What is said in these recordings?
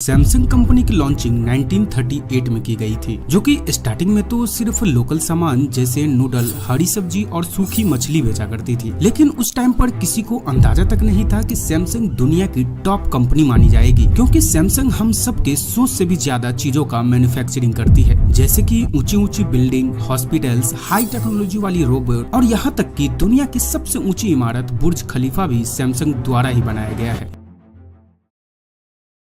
Samsung company की launching 1938 में की गई थी, जो कि स्टार्टिंग में तो सिर्फ लोकल सामान जैसे नूडल, हरी सब्जी और सूखी मछली बेचा करती थी। लेकिन उस टाइम पर किसी को अंदाजा तक नहीं था कि सैमसंग दुनिया की टॉप कंपनी मानी जाएगी, क्योंकि सैमसंग हम सबके सोच से भी ज्यादा चीजों का मैन्युफैक्चरिंग करती है, जैसे कि ऊंची ऊंची बिल्डिंग, हॉस्पिटल्स, हाई टेक्नोलॉजी वाली रोबोट और यहाँ तक कि दुनिया की सबसे ऊंची इमारत बुर्ज खलीफा भी सैमसंग द्वारा ही बनाया गया है।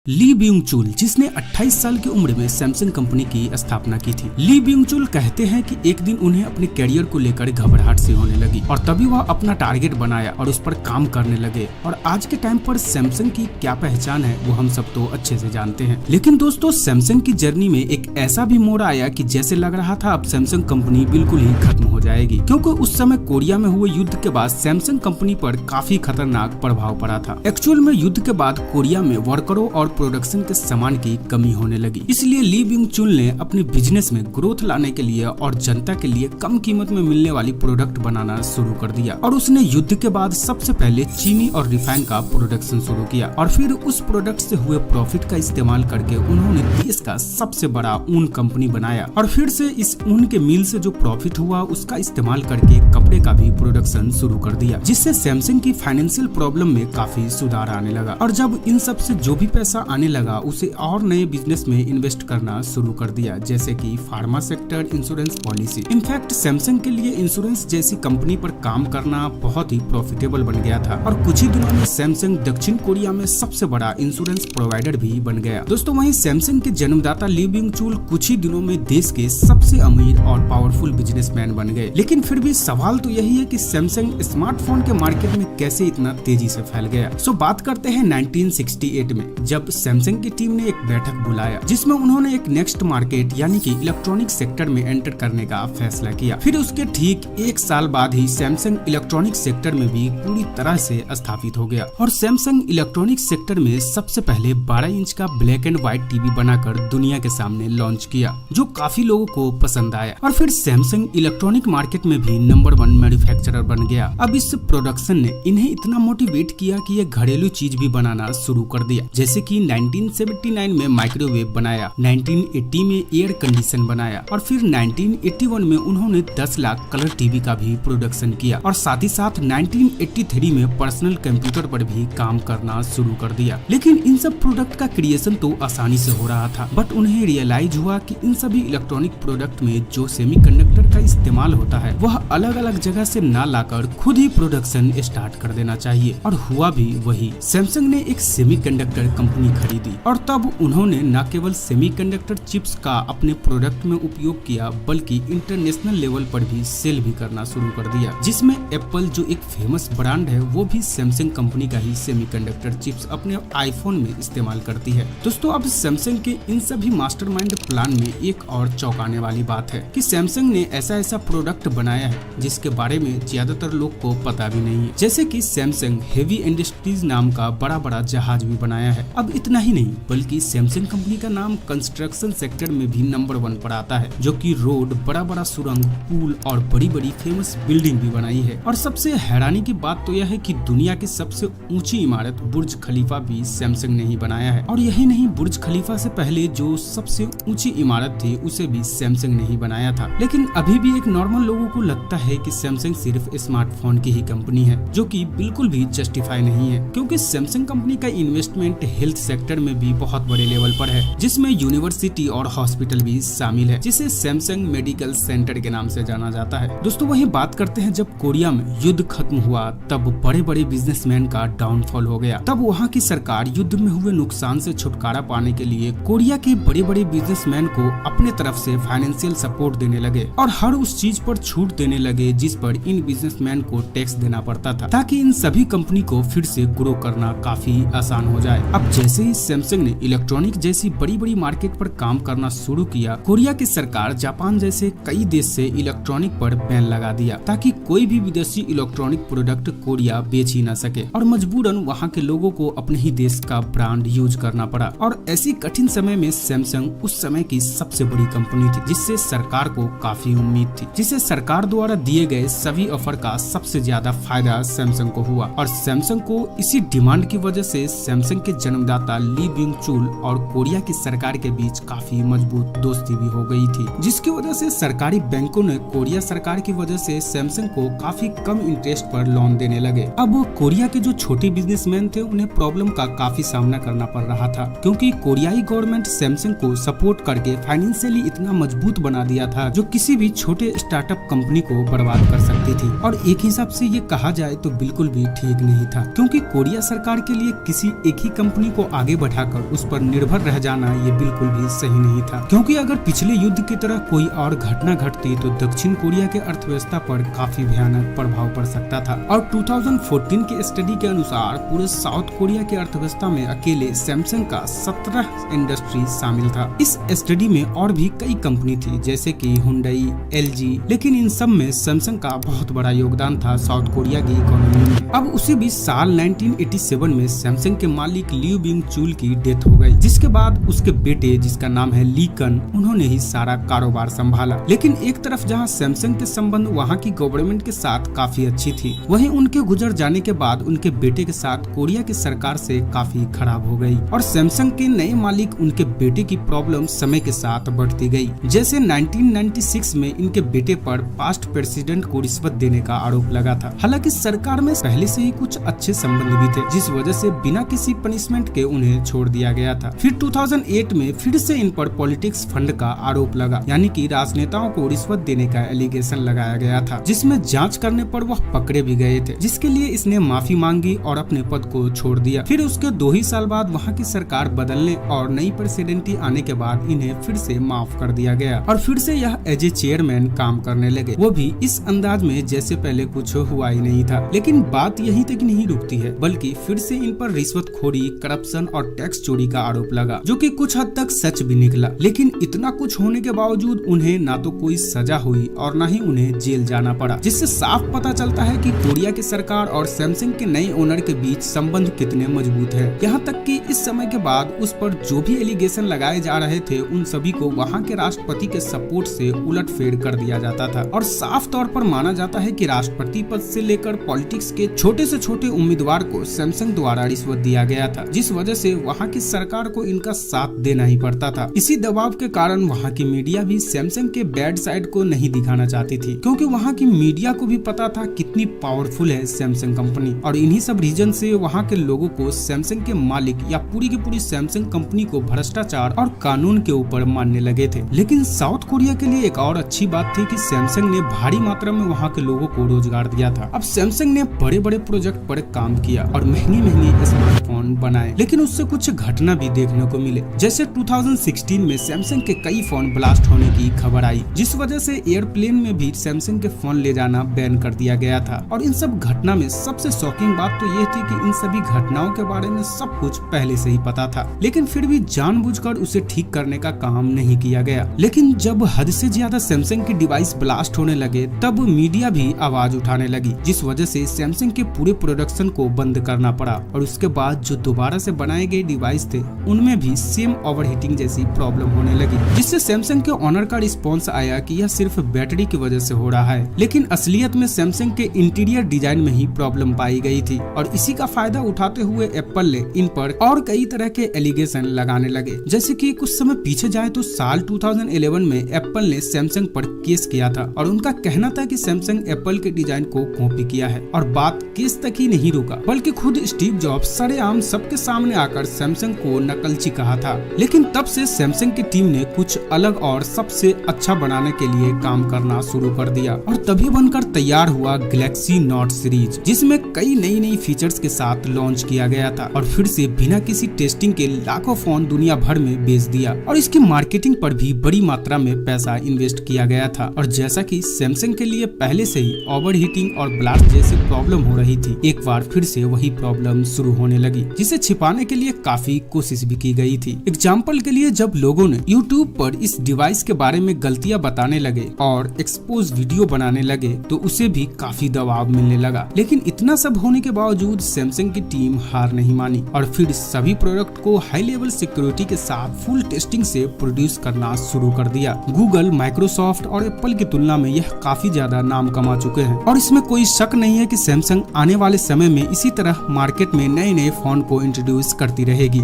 ली ब्यूंग चुल, जिसने 28 साल की उम्र में सैमसंग कंपनी की स्थापना की थी। ली ब्यूंग चुल कहते हैं कि एक दिन उन्हें अपने कैरियर को लेकर घबराहट सी होने लगी और तभी वह अपना टारगेट बनाया और उस पर काम करने लगे। और आज के टाइम पर सैमसंग की क्या पहचान है वो हम सब तो अच्छे से जानते हैं। लेकिन दोस्तों, सैमसंग की जर्नी में एक ऐसा भी मोड़ आया कि जैसे लग रहा था अब सैमसंग कंपनी बिल्कुल ही खत्म हो जाएगी, क्योंकि उस समय कोरिया में हुए युद्ध के बाद सैमसंग कंपनी पर काफी खतरनाक प्रभाव पड़ा था। एक्चुअल में युद्ध के बाद कोरिया में वर्करों और प्रोडक्शन के सामान की कमी होने लगी, इसलिए ली ब्यूंग चुल ने अपने बिजनेस में ग्रोथ लाने के लिए और जनता के लिए कम कीमत में मिलने वाली प्रोडक्ट बनाना शुरू कर दिया। और उसने युद्ध के बाद सबसे पहले चीनी और रिफाइन का प्रोडक्शन शुरू किया और फिर उस प्रोडक्ट से हुए प्रॉफिट का इस्तेमाल करके उन्होंने देश का सबसे बड़ा ऊन कंपनी बनाया और फिर से इस ऊन के मिल से जो प्रॉफिट हुआ उसका इस्तेमाल करके कपड़े का भी प्रोडक्शन शुरू कर दिया, जिससे सैमसंग की फाइनेंशियल प्रॉब्लम में काफी सुधार आने लगा। और जब इन सब से जो भी पैसा आने लगा उसे और नए बिजनेस में इन्वेस्ट करना शुरू कर दिया, जैसे कि pharma sector, insurance policy. In fact Samsung के लिए इंश्योरेंस जैसी कंपनी पर काम करना बहुत ही प्रॉफिटेबल बन गया था और कुछ ही दिनों में सैमसंग दक्षिण कोरिया में सबसे बड़ा इंश्योरेंस प्रोवाइडर भी बन गया। दोस्तों, वहीं सैमसंग के जन्मदाता ली ब्यूंग चुल कुछ ही दिनों में देश के सबसे अमीर और पावरफुल बिजनेसमैन बन गए। लेकिन फिर भी सवाल तो यही है कि सैमसंग स्मार्टफोन के मार्केट में कैसे इतना तेजी से फैल गया। सो बात करते हैं 1968 में, जब सैमसंग की टीम ने एक बैठक बुलाया जिसमें उन्होंने एक नेक्स्ट मार्केट यानी कि इलेक्ट्रॉनिक सेक्टर में एंटर करने का फैसला किया। फिर उसके ठीक एक साल बाद ही सैमसंग इलेक्ट्रॉनिक सेक्टर में भी पूरी तरह से स्थापित हो गया और सैमसंग इलेक्ट्रॉनिक सेक्टर में सबसे पहले 12 इंच का ब्लैक एंड व्हाइट टीवी बनाकर दुनिया के सामने लॉन्च किया, जो काफी लोगों को पसंद आया। और फिर सैमसंग इलेक्ट्रॉनिक मार्केट में भी नंबर 1 मैन्युफैक्चरर बन गया। अब इस प्रोडक्शन ने इन्हें इतना मोटिवेट किया कि ये घरेलू चीज भी बनाना शुरू कर दिया, जैसे कि 1979 में माइक्रोवेव बनाया, 1980 में एयर कंडीशन बनाया और फिर 1981 में उन्होंने 10 लाख कलर टीवी का भी प्रोडक्शन किया और साथ ही साथ 1983 में पर्सनल कंप्यूटर पर भी काम करना शुरू कर दिया। लेकिन इन सब प्रोडक्ट का क्रिएशन तो आसानी से हो रहा था, बट उन्हें रियलाइज हुआ कि इन सभी इलेक्ट्रॉनिक प्रोडक्ट में जो सेमीकंडक्टर का इस्तेमाल होता है वह अलग अलग जगह से ना लाकर खुद ही प्रोडक्शन स्टार्ट कर देना चाहिए। और हुआ भी वही। सैमसंग ने एक सेमीकंडक्टर कंपनी खरीदी और तब उन्होंने न केवल सेमीकंडक्टर चिप्स का अपने प्रोडक्ट में उपयोग किया बल्कि इंटरनेशनल लेवल पर भी सेल भी करना शुरू कर दिया, जिसमें एप्पल जो एक फेमस ब्रांड है वो भी सैमसंग कंपनी का ही सेमीकंडक्टर चिप्स अपने आईफोन में इस्तेमाल करती है। दोस्तों, अब सैमसंग के इन सभी मास्टरमाइंड प्लान में एक और चौंकाने वाली बात है कि सैमसंग ने ऐसा प्रोडक्ट बनाया है जिसके बारे में ज्यादातर लोग को पता भी नहीं है, जैसे कि सैमसंग हेवी इंडस्ट्रीज नाम का बड़ा जहाज भी बनाया है। अब इतना ही नहीं बल्कि सैमसंग कंपनी का नाम कंस्ट्रक्शन सेक्टर में भी नंबर 1 पर आता है, जो कि रोड, बड़ा सुरंग, पुल और बड़ी फेमस बिल्डिंग भी बनाई है। और सबसे हैरानी की बात तो यह है कि दुनिया की सबसे ऊंची इमारत बुर्ज खलीफा भी सैमसंग ने ही बनाया है। और यही नहीं, बुर्ज खलीफा से पहले जो सबसे ऊंची इमारत थी उसे भी सैमसंग ने ही बनाया था। लेकिन अभी भी एक नॉर्मल लोगों को लगता है कि सैमसंग सिर्फ स्मार्टफोन की ही कंपनी है, जो कि बिल्कुल भी जस्टिफाई नहीं है, क्योंकि सैमसंग कंपनी का इन्वेस्टमेंट हेल्थ सेक्टर में भी बहुत बड़े लेवल पर है, जिसमें यूनिवर्सिटी और हॉस्पिटल भी शामिल है, जिसे सैमसंग मेडिकल सेंटर के नाम से जाना जाता है। दोस्तों, वहीं बात करते हैं जब कोरिया में युद्ध खत्म हुआ तब बड़े बिजनेसमैन का डाउनफॉल हो गया। तब वहाँ की सरकार युद्ध में हुए नुकसान से छुटकारा पाने के लिए कोरिया के बड़े बिजनेसमैन को अपने तरफ से फाइनेंशियल सपोर्ट देने लगे और हर उस चीज पर छूट देने लगे जिस पर इन बिजनेसमैन को टैक्स देना पड़ता था, ताकि इन सभी कंपनी को फिर से ग्रो करना काफी आसान हो जाए। अब जैसे ही सैमसंग ने इलेक्ट्रॉनिक जैसी बड़ी मार्केट पर काम करना शुरू किया, कोरिया की सरकार जापान जैसे कई देश से इलेक्ट्रॉनिक पर बैन लगा दिया, ताकि कोई भी विदेशी इलेक्ट्रॉनिक प्रोडक्ट कोरिया बेच ही न सके और मजबूरन वहाँ के लोगों को अपने ही देश का ब्रांड यूज करना पड़ा। और ऐसी कठिन समय में सैमसंग उस समय की सबसे बड़ी कंपनी थी, जिससे सरकार को काफी उम्मीद थी, जिसे सरकार द्वारा दिए गए सभी ऑफर का सबसे ज्यादा फायदा सैमसंग को हुआ। और सैमसंग को इसी डिमांड की वजह से सैमसंग के जन्मदाता संवाददाता ली बिंग चुल और कोरिया की सरकार के बीच काफी मजबूत दोस्ती भी हो गई थी, जिसकी वजह से सरकारी बैंकों ने कोरिया सरकार की वजह से सैमसंग को काफी कम इंटरेस्ट पर लोन देने लगे। अब कोरिया के जो छोटे बिजनेसमैन थे उन्हें प्रॉब्लम का काफी सामना करना पड़ रहा था, क्योंकि कोरियाई गवर्नमेंट सैमसंग को सपोर्ट करके फाइनेंशियली इतना मजबूत बना दिया था जो किसी भी छोटे स्टार्टअप कंपनी को बर्बाद कर सकती थी। और एक हिसाब से ये कहा जाए तो बिल्कुल भी ठीक नहीं था, क्योंकि कोरिया सरकार के लिए किसी एक ही कंपनी को आगे बढ़ाकर उस पर निर्भर रह जाना ये बिल्कुल भी सही नहीं था, क्योंकि अगर पिछले युद्ध की तरह कोई और घटना घटती तो दक्षिण कोरिया के अर्थव्यवस्था पर काफी भयानक प्रभाव पड़ सकता था। और 2014 के स्टडी के अनुसार पूरे साउथ कोरिया के अर्थव्यवस्था में अकेले सैमसंग का 17 इंडस्ट्री शामिल था। इस स्टडी में और भी कई कंपनी थी जैसे कि हुंडई, LG, लेकिन इन सब में सैमसंग का बहुत बड़ा योगदान था साउथ कोरिया की इकोनॉमी में। अब उसी बीच साल 1987 में सैमसंग के मालिक ली बिंग चुल की डेथ हो गई, जिसके बाद उसके बेटे जिसका नाम है ली कन, उन्होंने ही सारा कारोबार संभाला। लेकिन एक तरफ जहां सैमसंग के संबंध वहां की गवर्नमेंट के साथ काफी अच्छी थी, वहीं उनके गुजर जाने के बाद उनके बेटे के साथ कोरिया की सरकार से काफी खराब हो गई और सैमसंग के नए मालिक उनके बेटे की प्रॉब्लम समय के साथ बढ़ती गई। जैसे 1996 में इनके बेटे पर पास्ट प्रेसिडेंट को रिश्वत देने का आरोप लगा था। हालांकि सरकार में पहले से ही कुछ अच्छे संबंध भी थे, जिस वजह से बिना किसी पनिशमेंट के उन्हें छोड़ दिया गया था। फिर 2008 में फिर से इन पर पॉलिटिक्स फंड का आरोप लगा, यानी कि राजनेताओं को रिश्वत देने का एलिगेशन लगाया गया था, जिसमें जांच करने पर वह पकड़े भी गए थे, जिसके लिए इसने माफी मांगी और अपने पद को छोड़ दिया। फिर उसके 2 ही साल बाद वहाँ की सरकार बदलने और नई प्रेसिडेंटी आने के बाद इन्हें फिर से माफ कर दिया गया और फिर से यह एज ए चेयरमैन काम करने लगे, वो भी इस अंदाज में जैसे पहले कुछ हुआ ही नहीं था। लेकिन बात यहीं तक नहीं रुकती है, बल्कि फिर से इन पर रिश्वतखोरी, करप्शन और टैक्स चोरी का आरोप लगा, जो कि कुछ हद तक सच भी निकला। लेकिन इतना कुछ होने के बावजूद उन्हें ना तो कोई सजा हुई और ना ही उन्हें जेल जाना पड़ा, जिससे साफ पता चलता है कि कोरिया की सरकार और सैमसंग के नए ओनर के बीच संबंध कितने मजबूत है। यहाँ तक कि इस समय के बाद उस पर जो भी एलिगेशन लगाए जा रहे थे उन सभी को वहाँ के राष्ट्रपति के सपोर्ट से उलटफेर कर दिया जाता था और साफ तौर पर माना जाता है कि राष्ट्रपति पद से लेकर पॉलिटिक्स के छोटे से छोटे उम्मीदवार को सैमसंग द्वारा रिश्वत दिया गया था, जिस वजह से वहाँ की सरकार को इनका साथ देना ही पड़ता था। इसी दबाव के कारण वहाँ की मीडिया भी सैमसंग के बैड साइड को नहीं दिखाना चाहती थी, क्योंकि वहाँ की मीडिया को भी पता था कितनी पावरफुल है सैमसंग कंपनी, और इन्हीं सब रीजन से वहाँ के लोगों को सैमसंग के मालिक या पूरी की पूरी सैमसंग कंपनी को भ्रष्टाचार और कानून के ऊपर मानने लगे थे। लेकिन साउथ कोरिया के लिए एक और अच्छी बात थी कि सैमसंग ने भारी मात्रा में वहाँ के लोगों को रोजगार दिया था। अब सैमसंग ने बड़े बड़े प्रोजेक्ट पर काम किया और महंगी महंगी स्मार्टफोन बनाए, लेकिन उससे कुछ घटना भी देखने को मिले। जैसे 2016 में सैमसंग के कई फोन ब्लास्ट होने की खबर आई, जिस वजह से एयरप्लेन में भी सैमसंग के फोन ले जाना बैन कर दिया गया था। और इन सब घटना में सबसे शॉकिंग बात तो ये थी कि इन सभी घटनाओं के बारे में सब कुछ पहले से ही पता था, लेकिन फिर भी जानबूझकर उसे ठीक करने का काम नहीं किया गया। लेकिन जब हद से ज्यादा सैमसंग के डिवाइस ब्लास्ट होने लगे तब मीडिया भी आवाज उठाने लगी, जिस वजह से सैमसंग के पूरे प्रोडक्शन को बंद करना पड़ा। और उसके बाद जो दोबारा से बनाए गए डिवाइस थे उनमें भी सेम ओवरहीटिंग जैसी प्रॉब्लम होने लगी, जिससे सैमसंग के ओनर का रिस्पॉन्स आया कि यह सिर्फ बैटरी की वजह से हो रहा है। लेकिन असलियत में सैमसंग के इंटीरियर डिजाइन में ही प्रॉब्लम पाई गई थी और इसी का फायदा उठाते हुए एप्पल ने इन पर और कई तरह के एलिगेशन लगाने लगे। जैसे कि कुछ समय पीछे जाए तो साल 2011 में एप्पल ने सैमसंग पर केस किया था और उनका कहना था कि सैमसंग एप्पल के डिजाइन को कॉपी किया है। और बात केस तक ही नहीं रुका, बल्कि खुद स्टीव जॉब्स सरेआम सबके सामने आकर सैमसंग को नकलची कहा था। लेकिन तब से सैमसंग की टीम ने कुछ अलग और सबसे अच्छा बनाने के लिए काम करना शुरू कर दिया और तभी बनकर तैयार हुआ गैलेक्सी नोट सीरीज, जिसमें कई नई फीचर्स के साथ लॉन्च किया गया था और फिर से बिना किसी टेस्टिंग के लाखों फोन दुनिया भर में बेच दिया और इसकी मार्केटिंग पर भी बड़ी मात्रा में पैसा इन्वेस्ट किया गया था। और जैसा कि सैमसंग के लिए पहले से ही ओवरहीटिंग और ब्लास्ट जैसी प्रॉब्लम हो रही थी, एक बार फिर से वही प्रॉब्लम शुरू होने लगी, जिसे छिपाने के लिए काफी कोशिश भी की गई थी। एग्जाम्पल के लिए जब लोगों ने यूट्यूब पर इस डिवाइस के बारे में गलतियां बताने लगे और एक्सपोज वीडियो बनाने लगे तो उसे भी काफी दबाव मिलने लगा। लेकिन इतना सब होने के बावजूद सैमसंग की टीम हार नहीं मानी और फिर सभी प्रोडक्ट को हाई लेवल सिक्योरिटी के साथ फुल टेस्टिंग से प्रोड्यूस करना शुरू कर दिया। गूगल, माइक्रोसॉफ्ट और एप्पल की तुलना में यह काफी ज्यादा नाम कमा चुके हैं और इसमें कोई शक नहीं है कि सैमसंग आने वाले समय में इसी तरह मार्केट में नए फोन को इंट्रोड्यूस करती रहेगी।